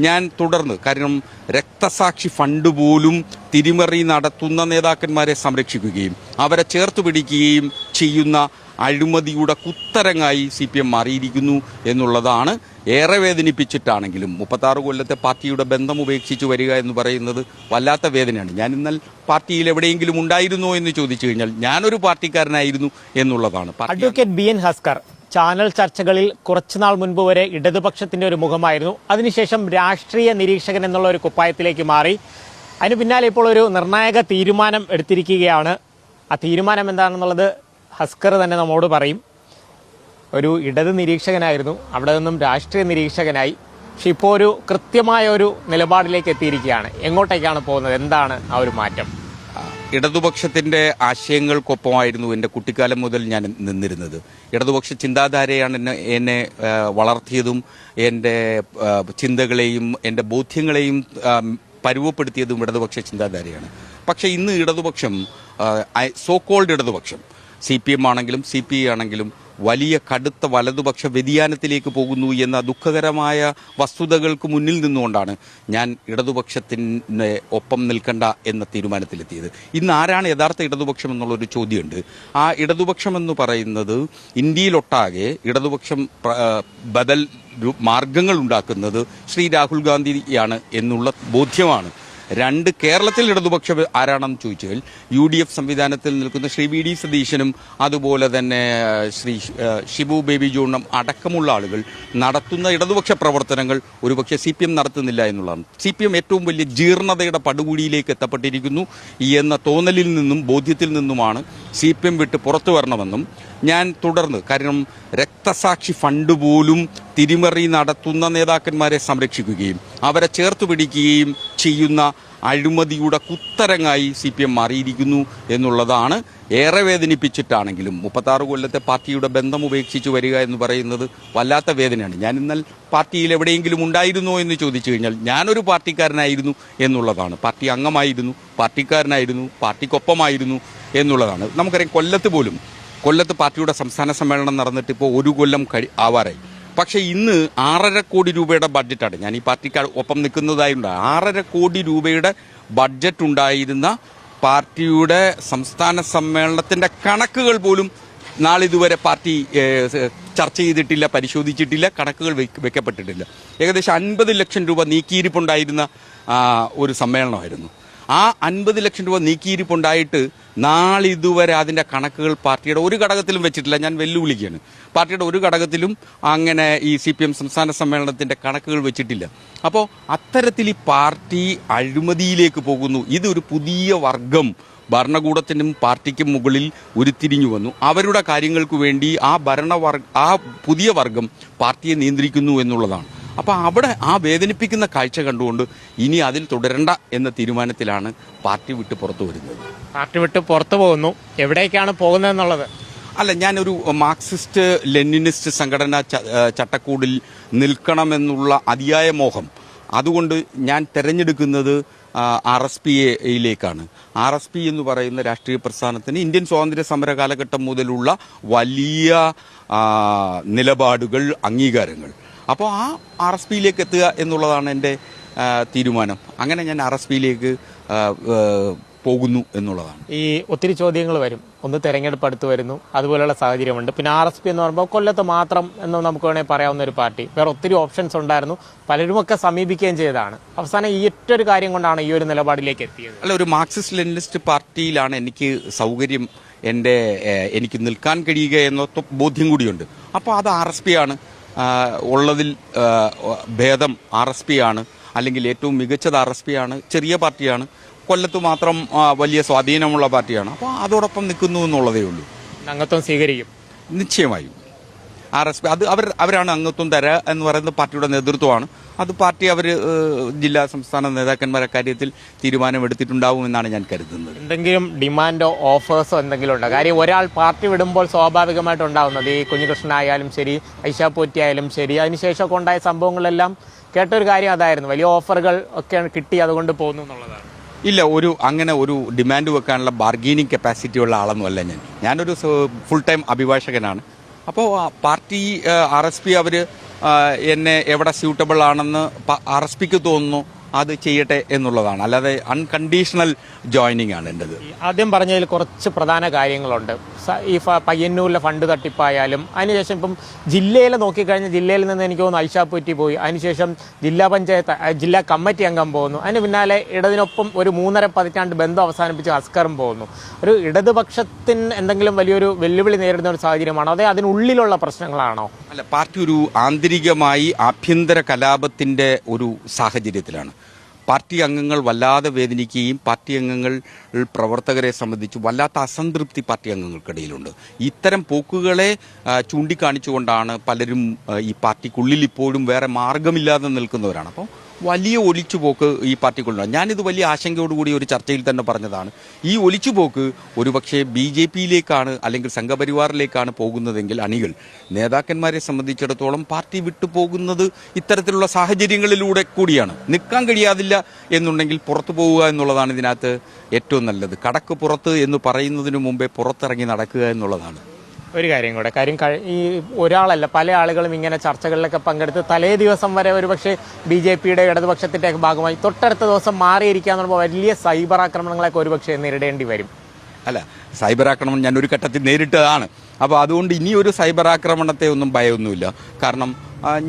ഞാൻ തുടർന്ന്, കാരണം രക്തസാക്ഷി ഫണ്ട് പോലും തിരിമറി നടത്തുന്ന നേതാക്കന്മാരെ സംരക്ഷിക്കുകയും അവരെ ചേർത്ത് പിടിക്കുകയും ചെയ്യുന്ന അഴിമതിയുടെ കുത്തരങ്ങായി CPM മാറിയിരിക്കുന്നു എന്നുള്ളതാണ്. ഏറെ വേദനിപ്പിച്ചിട്ടാണെങ്കിലും 36 കൊല്ലത്തെ പാർട്ടിയുടെ ബന്ധം ഉപേക്ഷിച്ച് വരിക എന്ന് പറയുന്നത് വല്ലാത്ത വേദനയാണ്. ഞാൻ എന്നാൽ പാർട്ടിയിൽ എവിടെയെങ്കിലും ഉണ്ടായിരുന്നോ എന്ന് ചോദിച്ചു കഴിഞ്ഞാൽ ഞാനൊരു പാർട്ടിക്കാരനായിരുന്നു എന്നുള്ളതാണ്. അഡ്വക്കേറ്റ് BN ഹസ്കർ ചാനൽ ചർച്ചകളിൽ കുറച്ചുനാൾ മുൻപ് വരെ ഇടതുപക്ഷത്തിന്റെ ഒരു മുഖമായിരുന്നു. അതിനുശേഷം രാഷ്ട്രീയ നിരീക്ഷകൻ എന്നുള്ള ഒരു കുപ്പായത്തിലേക്ക് മാറി. അതിന് പിന്നാലെ ഇപ്പോൾ ഒരു നിർണായക തീരുമാനം എടുത്തിരിക്കുകയാണ്. ആ തീരുമാനം എന്താണെന്നുള്ളത് ഹസ്കർ തന്നെ നമ്മോട് പറയും. ഒരു ഇടത് നിരീക്ഷകനായിരുന്നു, അവിടെ നിന്നും രാഷ്ട്രീയ നിരീക്ഷകനായി. പക്ഷെ ഇപ്പോൾ ഒരു കൃത്യമായ ഒരു നിലപാടിലേക്ക് എത്തിയിരിക്കുകയാണ്. എങ്ങോട്ടേക്കാണ് പോകുന്നത്? എന്താണ് ആ ഒരു മാറ്റം? ഇടതുപക്ഷത്തിന്റെ ആശയങ്ങൾക്കൊപ്പമായിരുന്നു എൻ്റെ കുട്ടിക്കാലം മുതൽ ഞാൻ നിന്നിരുന്നത്. ഇടതുപക്ഷ ചിന്താധാരയാണ് എന്നെ വളർത്തിയതും എൻ്റെ ചിന്തകളെയും എൻ്റെ ബോധ്യങ്ങളെയും പരുവപ്പെടുത്തിയതും ഇടതുപക്ഷ ചിന്താധാരയാണ്. പക്ഷേ ഇന്ന് ഇടതുപക്ഷം, സോ കോൾഡ് ഇടതുപക്ഷം, CPM ആണെങ്കിലും CPI ആണെങ്കിലും വലിയ കടുത്ത വലതുപക്ഷ വ്യതിയാനത്തിലേക്ക് പോകുന്നു എന്ന ദുഃഖകരമായ വസ്തുതകൾക്ക് മുന്നിൽ നിന്നുകൊണ്ടാണ് ഞാൻ ഇടതുപക്ഷത്തിന് ഒപ്പം നിൽക്കണ്ട എന്ന തീരുമാനത്തിലെത്തിയത്. ഇന്ന് ആരാണ് യഥാർത്ഥ ഇടതുപക്ഷം എന്നുള്ളൊരു ചോദ്യമുണ്ട്. ആ ഇടതുപക്ഷം എന്ന് പറയുന്നത് ഇന്ത്യയിലൊട്ടാകെ ഇടതുപക്ഷം ബദൽ മാർഗങ്ങൾ ഉണ്ടാക്കുന്നത് ശ്രീ രാഹുൽ ഗാന്ധിയാണ് എന്നുള്ള ബോധ്യമാണ്. രണ്ട്, കേരളത്തിൽ ഇടതുപക്ഷം ആരാണെന്ന് ചോദിച്ചാൽ UDF സംവിധാനത്തിൽ നിൽക്കുന്ന ശ്രീ VD സതീശനും അതുപോലെ തന്നെ ശ്രീ ഷിബു ബേബി ജോണും അടക്കമുള്ള ആളുകൾ നടത്തുന്ന ഇടതുപക്ഷ പ്രവർത്തനങ്ങൾ ഒരുപക്ഷെ CPM നടത്തുന്നില്ല എന്നുള്ളതാണ്. CPM ഏറ്റവും വലിയ ജീർണതയുടെ പടുകുഴിയിലേക്ക് എത്തപ്പെട്ടിരിക്കുന്നു എന്ന തോന്നലിൽ നിന്നും ബോധ്യത്തിൽ നിന്നുമാണ് CPM വിട്ട് പുറത്തു വരണമെന്നും ഞാൻ തുടർന്ന്, കാരണം രക്തസാക്ഷി ഫണ്ട് പോലും തിരിമറി നടത്തുന്ന നേതാക്കന്മാരെ സംരക്ഷിക്കുകയും അവരെ ചേർത്ത് പിടിക്കുകയും ചെയ്യുന്ന അഴിമതിയുടെ കുത്തരങ്ങായി CPM മാറിയിരിക്കുന്നു എന്നുള്ളതാണ്. ഏറെ വേദനിപ്പിച്ചിട്ടാണെങ്കിലും 36 കൊല്ലത്തെ പാർട്ടിയുടെ ബന്ധം ഉപേക്ഷിച്ച് വരിക എന്ന് പറയുന്നത് വല്ലാത്ത വേദനയാണ്. ഞാൻ എന്നാൽ പാർട്ടിയിൽ എവിടെയെങ്കിലും ഉണ്ടായിരുന്നോ എന്ന് ചോദിച്ചു കഴിഞ്ഞാൽ ഞാനൊരു പാർട്ടിക്കാരനായിരുന്നു എന്നുള്ളതാണ്. പാർട്ടി അംഗമായിരുന്നു, പാർട്ടിക്കാരനായിരുന്നു, പാർട്ടിക്കൊപ്പമായിരുന്നു എന്നുള്ളതാണ്. നമുക്കറിയാം, കൊല്ലത്ത് പാർട്ടിയുടെ സംസ്ഥാന സമ്മേളനം നടന്നിട്ട് ഇപ്പോൾ 1 കൊല്ലം ആവാറായി. പക്ഷേ ഇന്ന് 6.5 കോടി രൂപയുടെ ബഡ്ജറ്റാണ്. ഞാൻ ഈ പാർട്ടിക്ക് ഒപ്പം നിൽക്കുന്നതായുണ്ട്. 6.5 കോടി രൂപയുടെ ബഡ്ജറ്റ് ഉണ്ടായിരുന്ന പാർട്ടിയുടെ സംസ്ഥാന സമ്മേളനത്തിന്റെ കണക്കുകൾ പോലും നാളിതുവരെ പാർട്ടി ചർച്ച ചെയ്തിട്ടില്ല, പരിശോധിച്ചിട്ടില്ല, കണക്കുകൾ വെക്കപ്പെട്ടിട്ടില്ല. ഏകദേശം 50 ലക്ഷം രൂപ നീക്കിയിരിപ്പുണ്ടായിരുന്ന ഒരു സമ്മേളനമായിരുന്നു. ആ 50 ലക്ഷം രൂപ നീക്കിയിരിപ്പുണ്ടായിട്ട് നാളിതുവരെ അതിൻ്റെ കണക്കുകൾ പാർട്ടിയുടെ ഒരു ഘടകത്തിലും വെച്ചിട്ടില്ല. ഞാൻ വെല്ലുവിളിക്കുകയാണ്. പാർട്ടിയുടെ ഒരു ഘടകത്തിലും അങ്ങനെ ഈ CPM സംസ്ഥാന സമ്മേളനത്തിൻ്റെ കണക്കുകൾ വെച്ചിട്ടില്ല. അപ്പോൾ അത്തരത്തിൽ ഈ പാർട്ടി അഴിമതിയിലേക്ക് പോകുന്നു. ഇതൊരു പുതിയ വർഗം ഭരണകൂടത്തിനും പാർട്ടിക്കും മുകളിൽ ഉരുത്തിരിഞ്ഞു വന്നു. അവരുടെ കാര്യങ്ങൾക്ക് വേണ്ടി ആ പുതിയ വർഗം പാർട്ടിയെ നിയന്ത്രിക്കുന്നു എന്നുള്ളതാണ്. അപ്പോൾ അവിടെ ആ വേദനിപ്പിക്കുന്ന കാഴ്ച കണ്ടുകൊണ്ട് ഇനി അതിൽ തുടരണ്ട എന്ന തീരുമാനത്തിലാണ് പാർട്ടി വിട്ട് പുറത്തു വരുന്നത്. പാർട്ടി വിട്ട് പുറത്തു പോകുന്നു. എവിടേക്കാണ് പോകുന്നതെന്നുള്ളത് അല്ല, ഞാനൊരു മാർക്സിസ്റ്റ് ലെനിനിസ്റ്റ് സംഘടനാ ചട്ടക്കൂടിൽ നിൽക്കണമെന്നുള്ള അതിയായ മോഹം, അതുകൊണ്ട് ഞാൻ തിരഞ്ഞെടുക്കുന്നത് RSPയിലേക്കാണ്. RSP എന്ന് പറയുന്ന രാഷ്ട്രീയ പ്രസ്ഥാനത്തിന് ഇന്ത്യൻ സ്വാതന്ത്ര്യ സമര കാലഘട്ടം മുതലുള്ള വലിയ നിലപാടുകൾ, അംഗീകാരങ്ങൾ. അപ്പോൾ ആ RSPയിലേക്ക് എത്തുക എന്നുള്ളതാണ് എൻ്റെ തീരുമാനം. അങ്ങനെ ഞാൻ RSPയിലേക്ക് പോകുന്നു എന്നുള്ളതാണ്. ഈ ഒത്തിരി ചോദ്യങ്ങൾ വരും. ഒന്ന് തെരഞ്ഞെടുപ്പ് അടുത്ത് വരുന്നു, അതുപോലെയുള്ള സാഹചര്യമുണ്ട്. പിന്നെ RSP എന്ന് പറയുമ്പോൾ കൊല്ലത്ത് മാത്രം എന്ന് നമുക്ക് വേണമെങ്കിൽ പറയാവുന്ന ഒരു പാർട്ടി. വേറെ ഒത്തിരി ഓപ്ഷൻസ് ഉണ്ടായിരുന്നു, പലരുമൊക്കെ സമീപിക്കുകയും ചെയ്തതാണ്. അവസാനം ഈ ഒറ്റൊരു കാര്യം കൊണ്ടാണ് ഈ ഒരു നിലപാടിലേക്ക് എത്തിയത്. അല്ല, ഒരു മാർക്സിസ്റ്റ് ലെനിനിസ്റ്റ് പാർട്ടിയിലാണ് എനിക്ക് സൗകര്യം, എനിക്ക് നിൽക്കാൻ കഴിയുക എന്ന ബോധ്യം കൂടിയുണ്ട്. അപ്പോൾ അത് RSP ആണ്. ഉള്ളതിൽ ഭേദം RSP ആണ്, അല്ലെങ്കിൽ ഏറ്റവും മികച്ചത് RSP ആണ്. ചെറിയ പാർട്ടിയാണ്, കൊല്ലത്ത് മാത്രം വലിയ സ്വാധീനമുള്ള പാർട്ടിയാണ്. അപ്പോൾ അതോടൊപ്പം നിൽക്കുന്നു എന്നുള്ളതേ ഉള്ളൂ. അംഗത്വം സ്വീകരിക്കും നിശ്ചയമായും. RSP അത് അവരാണ് അംഗത്വം തരാ എന്ന് പറയുന്നത് പാർട്ടിയുടെ നേതൃത്വമാണ്. അത് പാർട്ടി ജില്ലാ സംസ്ഥാന നേതാക്കന്മാരെ കാര്യത്തിൽ തീരുമാനമെടുത്തിട്ടുണ്ടാവുമെന്നാണ് ഞാൻ കരുതുന്നത്. എന്തെങ്കിലും ഡിമാൻഡോ ഓഫേഴ്സോ എന്തെങ്കിലും ഉണ്ടോ? കാര്യം ഒരാൾ പാർട്ടി വിടുമ്പോൾ സ്വാഭാവികമായിട്ടുണ്ടാവുന്നത്, ഈ കുഞ്ഞികൃഷ്ണനായാലും ശരി, ഐഷ പോറ്റി ആയാലും ശരി, അതിനുശേഷമൊക്കെ ഉണ്ടായ സംഭവങ്ങളെല്ലാം കേട്ടൊരു കാര്യം അതായിരുന്നു. വലിയ ഓഫറുകൾ ഒക്കെ കിട്ടി, അതുകൊണ്ട് പോകുന്നു എന്നുള്ളതാണ്. ഇല്ല, അങ്ങനെ ഒരു ഡിമാൻഡ് വെക്കാനുള്ള ബാർഗെയിനിങ് കപ്പാസിറ്റി ഉള്ള ആളൊന്നുമല്ല ഞാനൊരു ഫുൾ ടൈം അഭിഭാഷകനാണ്. അപ്പോൾ പാർട്ടി RSP അവർ എന്നെ എവിടെ സ്യൂട്ടബിൾ ആണെന്ന് RSPക്ക് തോന്നുന്നു അത് ചെയ്യട്ടെ എന്നുള്ളതാണ്. അല്ലാതെ അൺകണ്ടീഷണൽ ജോയിനിങ് ആണ് എൻ്റെത്. ആദ്യം പറഞ്ഞതിൽ കുറച്ച് പ്രധാന കാര്യങ്ങളുണ്ട്. ഈ പയ്യന്നൂരിലെ ഫണ്ട് തട്ടിപ്പായാലും അതിനുശേഷം ഇപ്പം ജില്ലയിൽ നോക്കിക്കഴിഞ്ഞാൽ ജില്ലയിൽ നിന്ന് എനിക്ക് തോന്നുന്നു ഐഷാപ്പൂറ്റി പോയി, അതിനുശേഷം ജില്ലാ പഞ്ചായത്ത് ജില്ലാ കമ്മിറ്റി അംഗം പോകുന്നു, അതിന് പിന്നാലെ ഇടതിനൊപ്പം ഒരു 3.5 പതിറ്റാണ്ട് ബന്ധം അവസാനിപ്പിച്ച് അസ്കറും പോകുന്നു. ഒരു ഇടതുപക്ഷത്തിന് എന്തെങ്കിലും വലിയൊരു വെല്ലുവിളി നേരിടുന്ന ഒരു സാഹചര്യമാണോ, അതേ അതിനുള്ളിലുള്ള പ്രശ്നങ്ങളാണോ? അല്ല, പാർട്ടി ഒരു ആന്തരികമായി ആഭ്യന്തര കലാപത്തിന്റെ ഒരു സാഹചര്യത്തിലാണ്. പാർട്ടി അംഗങ്ങൾ വല്ലാതെ വേദനിക്കുകയും പാർട്ടി അംഗങ്ങൾ പ്രവർത്തകരെ സംബന്ധിച്ച് വല്ലാത്ത അസംതൃപ്തി പാർട്ടി അംഗങ്ങൾക്കിടയിലുണ്ട്. ഇത്തരം പോക്കുകളെ ചൂണ്ടിക്കാണിച്ചുകൊണ്ടാണ് പലരും ഈ പാർട്ടിക്കുള്ളിൽ ഇപ്പോഴും വേറെ മാർഗമില്ലാതെ നിൽക്കുന്നവരാണ്. അപ്പോൾ വലിയ ഒലിച്ചുപോക്ക് ഈ പാർട്ടിക്കുള്ളിലാണ്. ഞാനിത് വലിയ ആശങ്കയോടുകൂടി ഒരു ചർച്ചയിൽ തന്നെ പറഞ്ഞതാണ്. ഈ ഒലിച്ചുപോക്ക് ഒരുപക്ഷെ BJPയിലേക്കാണ് അല്ലെങ്കിൽ സംഘപരിവാറിലേക്കാണ് പോകുന്നതെങ്കിൽ അണികൾ നേതാക്കന്മാരെ സംബന്ധിച്ചിടത്തോളം പാർട്ടി വിട്ടു പോകുന്നത് ഇത്തരത്തിലുള്ള സാഹചര്യങ്ങളിലൂടെ കൂടിയാണ്. നിൽക്കാൻ കഴിയാതില്ല എന്നുണ്ടെങ്കിൽ പുറത്തു പോവുക എന്നുള്ളതാണ് ഇതിനകത്ത് ഏറ്റവും നല്ലത്. കടക്ക് പുറത്ത് എന്ന് പറയുന്നതിന് മുമ്പേ പുറത്തിറങ്ങി നടക്കുക എന്നുള്ളതാണ്. ഒരു കാര്യം കൂടെ, ഈ ഒരാളല്ല പല ആളുകളും ഇങ്ങനെ ചർച്ചകളിലൊക്കെ പങ്കെടുത്ത് തലേ ദിവസം വരെ ഒരുപക്ഷെ BJPയുടെ ഇടതുപക്ഷത്തിന്റെ ഭാഗമായി തൊട്ടടുത്ത ദിവസം മാറിയിരിക്കുക എന്ന് പറയുമ്പോൾ വലിയ സൈബർ ആക്രമണങ്ങളൊക്കെ ഒരുപക്ഷെ നേരിടേണ്ടി വരും. അല്ല, സൈബർ ആക്രമണം ഞാൻ ഒരു ഘട്ടത്തിൽ നേരിട്ടതാണ്. അപ്പോൾ അതുകൊണ്ട് ഇനി ഒരു സൈബർ ആക്രമണത്തെ ഒന്നും ഭയമൊന്നുമില്ല. കാരണം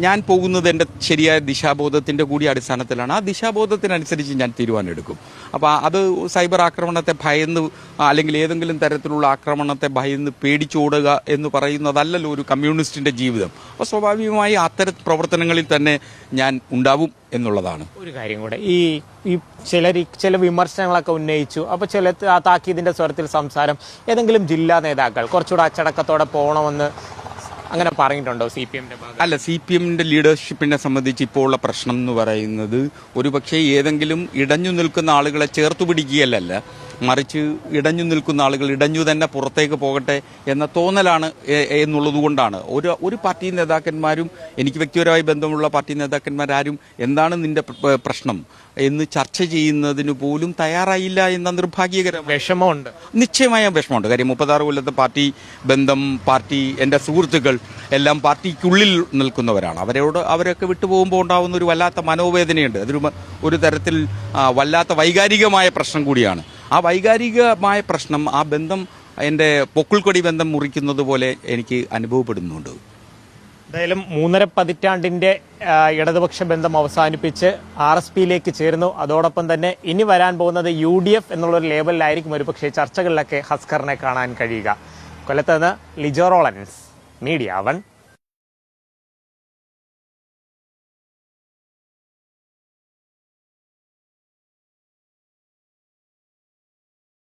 ഞാൻ പോകുന്നത് എൻ്റെ ശരിയായ ദിശാബോധത്തിൻ്റെ കൂടി അടിസ്ഥാനത്തിലാണ്. ആ ദിശാബോധത്തിനനുസരിച്ച് ഞാൻ തീരുമാനമെടുക്കും. അപ്പോൾ അത് സൈബർ ആക്രമണത്തെ ഭയന്ന് അല്ലെങ്കിൽ ഏതെങ്കിലും തരത്തിലുള്ള ആക്രമണത്തെ ഭയന്ന് പേടിച്ചോടുക എന്ന് പറയുന്നതല്ലല്ലോ ഒരു കമ്മ്യൂണിസ്റ്റിൻ്റെ ജീവിതം. അപ്പോൾ സ്വാഭാവികമായി അത്തരം പ്രവർത്തനങ്ങളിൽ തന്നെ ഞാൻ ഉണ്ടാവും എന്നുള്ളതാണ്. ഒരു കാര്യം കൂടെ, ഈ ചില വിമർശനങ്ങളൊക്കെ ഉന്നയിച്ചു. അപ്പോൾ ചില താക്കീതിൻ്റെ സ്വരത്തിൽ സംസാരം, ഏതെങ്കിലും ജില്ലാ നേതാക്കൾ കുറച്ചുകൂടെ അച്ചടക്കത്തോടെ പോകണമെന്ന് അങ്ങനെ പറഞ്ഞിട്ടുണ്ടോ CPMന്റെ ഭാഗം? അല്ല, CPMന്റെ ലീഡർഷിപ്പിനെ സംബന്ധിച്ച് ഇപ്പോൾ ഉള്ള പ്രശ്നം എന്ന് പറയുന്നത് ഒരുപക്ഷെ ഏതെങ്കിലും ഇടഞ്ഞു നിൽക്കുന്ന ആളുകളെ ചേർത്തു പിടിക്കുകയല്ല, മറിച്ച് ഇടഞ്ഞു നിൽക്കുന്ന ആളുകൾ ഇടഞ്ഞു തന്നെ പുറത്തേക്ക് പോകട്ടെ എന്ന തോന്നലാണ് എന്നുള്ളത് കൊണ്ടാണ്. ഒരു പാർട്ടി നേതാക്കന്മാരും, എനിക്ക് വ്യക്തിപരമായി ബന്ധമുള്ള പാർട്ടി നേതാക്കന്മാരാരും എന്താണ് നിന്റെ പ്രശ്നം എന്ന് ചർച്ച ചെയ്യുന്നതിന് പോലും തയ്യാറായില്ല എന്ന നിർഭാഗ്യകരം. വിഷമമുണ്ട്, നിശ്ചയമായ വിഷമമുണ്ട്. കാര്യം 36 കൊല്ലത്തെ പാർട്ടി ബന്ധം, പാർട്ടി എൻ്റെ സുഹൃത്തുക്കൾ എല്ലാം പാർട്ടിക്കുള്ളിൽ നിൽക്കുന്നവരാണ്. അവരൊക്കെ വിട്ടുപോകുമ്പോൾ ഉണ്ടാകുന്ന ഒരു വല്ലാത്ത മനോവേദനയുണ്ട്. അതൊരു ഒരു തരത്തിൽ വല്ലാത്ത വൈകാരികമായ പ്രശ്നം കൂടിയാണ്. ആ വൈകാരികമായ പ്രശ്നം, ആ ബന്ധം, എൻ്റെ പൊക്കിൾക്കൊടി ബന്ധം മുറിക്കുന്നത് പോലെ എനിക്ക് അനുഭവപ്പെടുന്നുണ്ട്. എന്തായാലും 3.5 പതിറ്റാണ്ടിന്റെ ഇടതുപക്ഷ ബന്ധം അവസാനിപ്പിച്ച് RSPയിലേക്ക് ചേർന്നു. അതോടൊപ്പം തന്നെ ഇനി വരാൻ പോകുന്നത് UDF എന്നുള്ളൊരു ലേബലിലായിരിക്കും ഒരുപക്ഷെ ചർച്ചകളിലൊക്കെ ഹസ്കറിനെ കാണാൻ കഴിയുക. കൊല്ലത്ത് നിന്ന് ലിജോ റോളൻസ്, മീഡിയ 1.